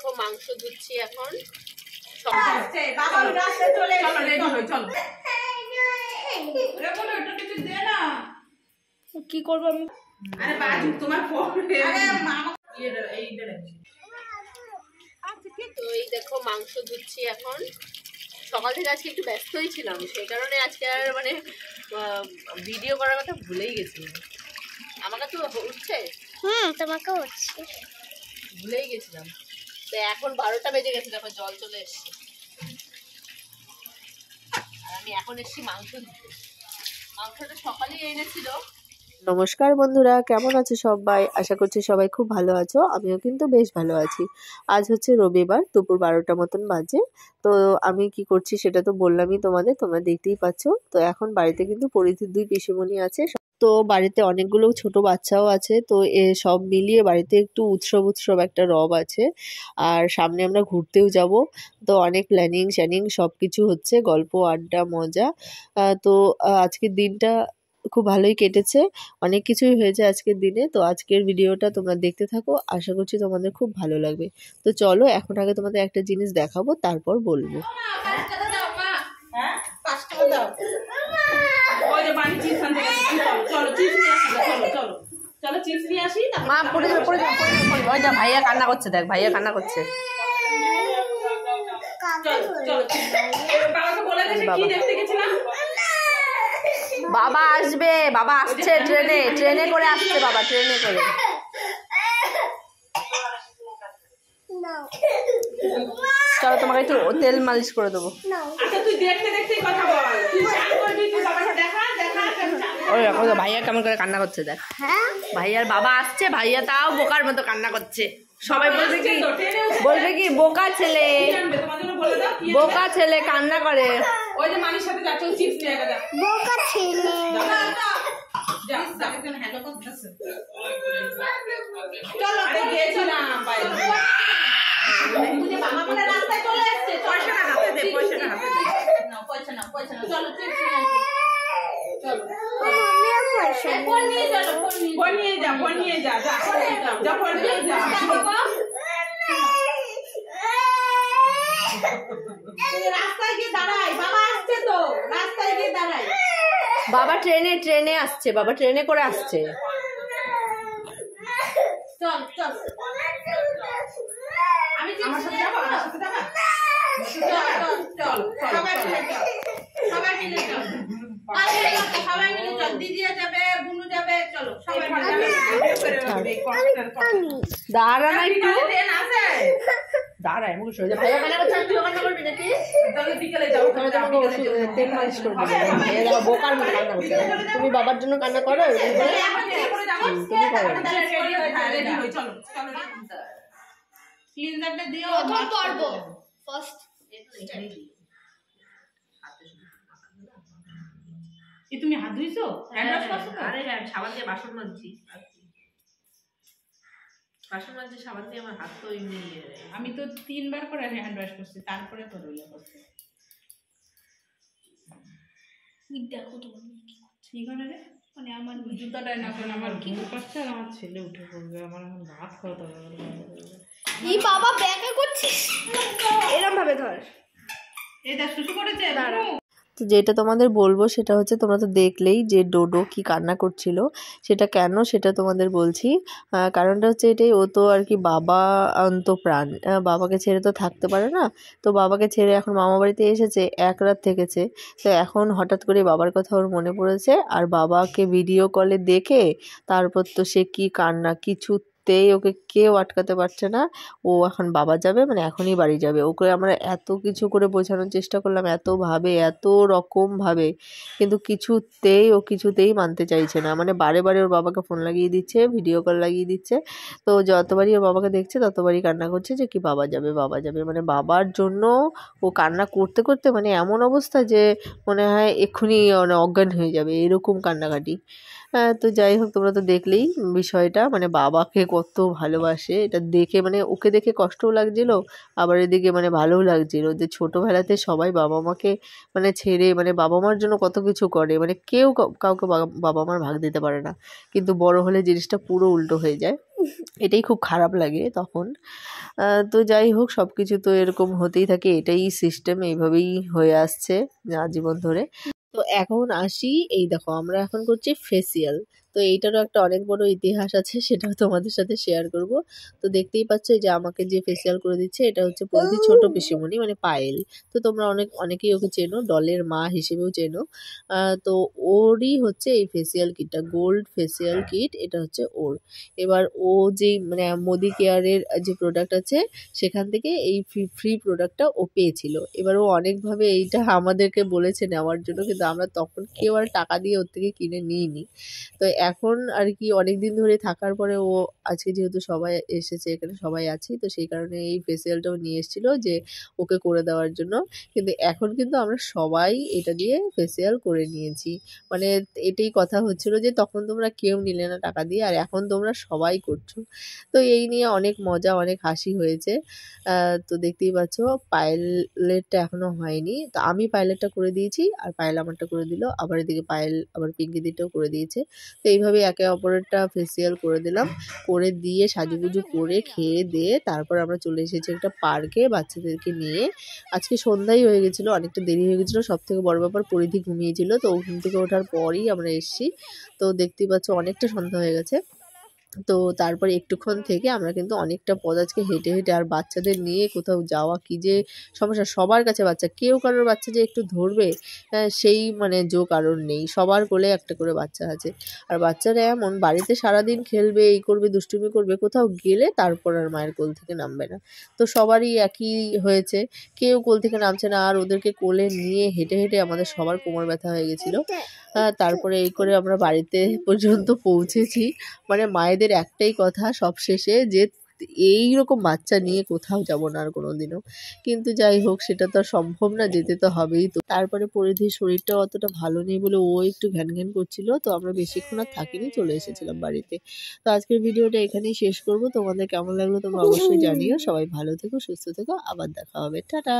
দেখো মাংস ধুচ্ছি এখন। কি করবো আমি? তো এই দেখো মাংস ধুচ্ছি এখন। সকাল থেকে আজকে একটু ব্যস্তই ছিলাম, সেই কারণে আজকে আর মানে ভিডিও করার কথা ভুলেই গেছিলাম। আমাকে তো উঠছে, তোমাকে হচ্ছে, ভুলেই গেছিলাম। তো এখন 12টা বেজে গেছে, দেখো জল চলে এসছে। আর আমি এখন এসছি মাংস দিতে। মাংসটা সকালেই এনেছিল। নমস্কার বন্ধুরা, কেমন আছো সবাই? আশা করছি সবাই খুব ভালো আছো। আমিও কিন্তু বেশ ভালো আছি। আজ হচ্ছে রবিবার, দুপুর 12টা মতন বাজে। তো আমি কি করছি সেটা তো বললামই তোমাদের, তোমরা দেখতেই পাচ্ছ। তো এখন বাড়িতে কিন্তু পরিধির 2 পিসিমণি আছে। তো বাড়িতে অনেকগুলো ছোট বাচ্চাও আছে। তো সব মিলিয়ে বাড়িতে একটু উৎসব একটা রব আছে। আর সামনে আমরা ঘুরতেও যাব। তো অনেক প্ল্যানিং শ্যানিং সব কিছু হচ্ছে, গল্প আড্ডা মজা। তো আজকের দিনটা খুব ভালোই কেটেছে, অনেক কিছুই হয়েছে আজকের দিনে। তো আজকের ভিডিওটা তোমরা দেখতে থাকো, আশা করছি তোমাদের খুব ভালো লাগবে। তো চলো এখন আগে তোমাদের একটা জিনিস দেখাবো, তারপর বলবো। ভাইয়া কান্না করছে, দেখ ভাইয়া কান্না করছে। বাবা আসবে, বাবা আসছে ট্রেনে করে আসছে, বাবা ট্রেনে করে। চলো তোমাকে একটু তেল মালিশ করে দেবো। ভাইয়া কেমন করে কান্না করছে দেখ। ভাইয়ার বাবা আসছে, ভাইয়া তাও বোকার মতো কান্না করছে। সবাই বলবে কি বোকা ছেলে, বোকা ছেলে কান্না করে। ওই যে মানির সাথে যাচ্ছে, চিপস নিয়ে গেছে, বোকা ছেলে। চলো আরে গিয়েছিলাম বাইরে, মামা বলে রাস্তায় চলে আসছে। পয়সাটা হাতে দে, পয়সাটা হাতে দে। না পয়সা না, পয়সা না। চলো চিপস নিয়ে আসি। চলো ফোন নিয়ে চলো, ফোন নিয়ে যা, ফোন নিয়ে যা, যা ফোন নিয়ে যা। রাস্তায় গিয়ে দাঁড়াই, বাবা আসছে তো, রাস্তায় গিয়ে দাঁড়াই। বাবা ট্রেনে আসছে, বাবা ট্রেনে করে আসছে। চল চল, আমি আমার সাথে যাবো, আমার সাথে যাবো। চল চল সবাই মিলে চল, সবাই মিলে চল। দিদিয়া যাবে, বুনু যাবে, চলো সবাই মিলে। দাঁড়া না একটু, দাঁড়ায় মুখ সরে যা। ভাইয়া কান্না করছে, তুইও কান্না করবি নাকি? তাহলে বিকেলে যাও, তেল মালিশ করবি। ভাইয়া বোকার মতো কান্না করছে। তুমি বাবার জন্য কান্না করো, তুমি করো। চলো চলো, ক্লিনজারটা দিও। প্রথম পর্ব ফার্স্ট। এই তুমি হাত ধুইছো? হ্যান্ড ওয়াশ করছো? আরে সাবান দিয়ে বাসন মাজছি, বাসন মাজছি সাবান দিয়ে। আমার হাত তো এমনি, আমি তো 3 বার করে হ্যান্ড ওয়াশ করছি, তারপরে তো রইল করছি। দেখো তোমার কি করছে, কি করে রে? মানে আমার জুতাটা না করে আমার কি করছে, আর আমার ছেলে উঠে পড়বে। আমার এখন ভাত খাওয়া হবে। এই বাবা ব্যাকা করছিস, এরকম ভাবে ধর। এটা শুশু করেছে। তো যেটা তোমাদের বলবো সেটা হচ্ছে, তোমরা তো দেখলেই যে ডোডো কি কান্না করছিল। সেটা কেন সেটা তোমাদের বলছি। কারণটা হচ্ছে এটাই, ও তো আর কি বাবা অন্তপ্রাণ, বাবাকে ছেড়ে তো থাকতে পারে না। তো বাবাকে ছেড়ে এখন মামা বাড়িতে এসেছে, 1 রাত থেকেছে। তো এখন হঠাৎ করে বাবার কথা ওর মনে পড়েছে, আর বাবাকে ভিডিও কলে দেখে তারপর তো সে কি কান্না, কিছুতেই ওকে কেউ আটকাতে পারছে না। ও এখন বাবা যাবে, মানে এখনই বাড়ি যাবে। ওকে আমরা এত কিছু করে বোঝানোর চেষ্টা করলাম, এত রকমভাবে, কিন্তু কিছুতেই মানতে চাইছে না। মানে বারে বারে ওর বাবাকে ফোন লাগিয়ে দিচ্ছে, ভিডিও কল লাগিয়ে দিচ্ছে। তো যতবারই ওর বাবাকে দেখছে ততবারই কান্না করছে যে কি বাবা যাবে, বাবা যাবে। মানে বাবার জন্য ও কান্না করতে করতে মানে এমন অবস্থা যে মনে হয় এক্ষুনি অজ্ঞান হয়ে যাবে, এরকম কান্নাকাটি। তো যাই হোক, তোমরা তো দেখলেই বিষয়টা, মানে বাবাকে কত ভালোবাসে এটা দেখে, মানে ওকে দেখে কষ্টও লাগছিল, আবার এদিকে মানে ভালোও লাগছিল যে ছোটোবেলাতে সবাই বাবা মাকে মানে ছেড়ে, মানে বাবা মার জন্য কত কিছু করে, মানে কেউ কাউকে বাবা মার ভাগ দিতে পারে না, কিন্তু বড় হলে জিনিসটা পুরো উল্টো হয়ে যায়। এটাই খুব খারাপ লাগে তখন। তো যাই হোক, সব কিছু তো এরকম হতেই থাকে, এটাই সিস্টেম, এইভাবেই হয়ে আসছে আজীবন ধরে। তো এখন আসি, এই দেখো আমরা এখন করছি ফেসিয়াল। তো এইটারও একটা অনেক বড় ইতিহাস আছে, সেটাও তোমাদের সাথে শেয়ার করব। তো দেখতেই পাচ্ছ যে আমাকে যে ফেসিয়াল করে দিচ্ছে এটা হচ্ছে প্রতি ছোট পিসিমণি, মানে পায়েল। তো তোমরা অনেকেই ওকে চেনো, ডলের মা হিসেবেও চেনো। তো ওরই হচ্ছে এই ফেসিয়াল কিটটা, গোল্ড ফেসিয়াল কিট, এটা হচ্ছে ওর। এবার ও যেই মানে মোদি কেয়ারের যে প্রোডাক্ট আছে সেখান থেকে এই ফ্রি প্রোডাক্টটা ও পেয়েছিল। এবার ও অনেকভাবে এইটা আমাদেরকে বলেছে নেওয়ার জন্য, কিন্তু আমরা তখন কেউ আর টাকা দিয়ে ওর থেকে কিনে নিইনি। তো এখন আর কি অনেক দিন ধরে থাকার পরে ও আজকে যেহেতু সবাই এসেছে, এখানে সবাই আছি, তো সেই কারণে এই ফেসিয়ালটাও নিয়ে এসেছিলো যে ওকে করে দেওয়ার জন্য। কিন্তু এখন কিন্তু আমরা সবাই এটা দিয়ে ফেসিয়াল করে নিয়েছি। মানে এটাই কথা হচ্ছিল যে তখন তোমরা কেউ নিলে না টাকা দিয়ে, আর এখন তোমরা সবাই করছো। তো এই নিয়ে অনেক মজা, অনেক হাসি হয়েছে। তো দেখতেই পাচ্ছ পায়েলেরটা এখনো হয়নি, তো আমি পায়েলেরটা করে দিয়েছি আর পায়েল আমারটা করে দিল, আবার এদিকে পায়েল আবার পিঙ্কিদিটাও করে দিয়েছে। তো এইভাবে একে অপরেরটা ফেসিয়াল করে দিলাম, করে দিয়ে সাজুগুজু করে খেয়ে দিয়ে তারপর আমরা চলে এসেছি একটা পার্কে বাচ্চাদেরকে নিয়ে। আজকে সন্ধ্যাই হয়ে গেছিলো, অনেকটা দেরি হয়ে গেছিলো। সব থেকে বড় ব্যাপার, পরিধি ঘুমিয়েছিল, তো ঘুম থেকে ওঠার পরই আমরা এসেছি। তো দেখতেই পাচ্ছ অনেকটা সন্ধ্যা হয়ে গেছে। তো তারপরে একটুক্ষণ থেকে আমরা কিন্তু অনেকটা পথ আজকে হেঁটে হেঁটে, আর বাচ্চাদের নিয়ে কোথাও যাওয়া কি যে সমস্যা, সবার কাছে বাচ্চা, কেউ কারোর বাচ্চা যে একটু ধরবে সেই মানে কারণ নেই, সবার কোলে একটা করে বাচ্চা আছে। আর বাচ্চারা এমন বাড়িতে সারাদিন খেলবে, এই করবে, দুষ্টুমি করবে, কোথাও গেলে তারপর আর মায়ের কোল থেকে নামবে না। তো সবারই একই হয়েছে, কেউ কোল থেকে নামছে না, আর ওদেরকে কোলে নিয়ে হেঁটে হেঁটে আমাদের সবার কোমর ব্যথা হয়ে গেছিলো। তারপরে এই করে আমরা বাড়িতে পর্যন্ত পৌঁছেছি। মানে মায়েদের একটাই কথা সবশেষে, যে এইরকম বাচ্চা নিয়ে কোথাও যাব না আর কোনোদিনও। কিন্তু যাই হোক, সেটা তো আর সম্ভব না, যেতে তো হবেই। তো তারপরে পরিধির শরীরটা অতটা ভালো নেই বলে ও একটু ঘ্যান ঘ্যান করছিল, তো আমরা বেশিক্ষণ আর থাকিনি, চলে এসেছিলাম বাড়িতে। তো আজকের ভিডিওটা এখানেই শেষ করব। তোমাদের কেমন লাগলো তোমরা অবশ্যই জানিও। সবাই ভালো থেকো, সুস্থ থেকো, আবার দেখা হবে, টাটা।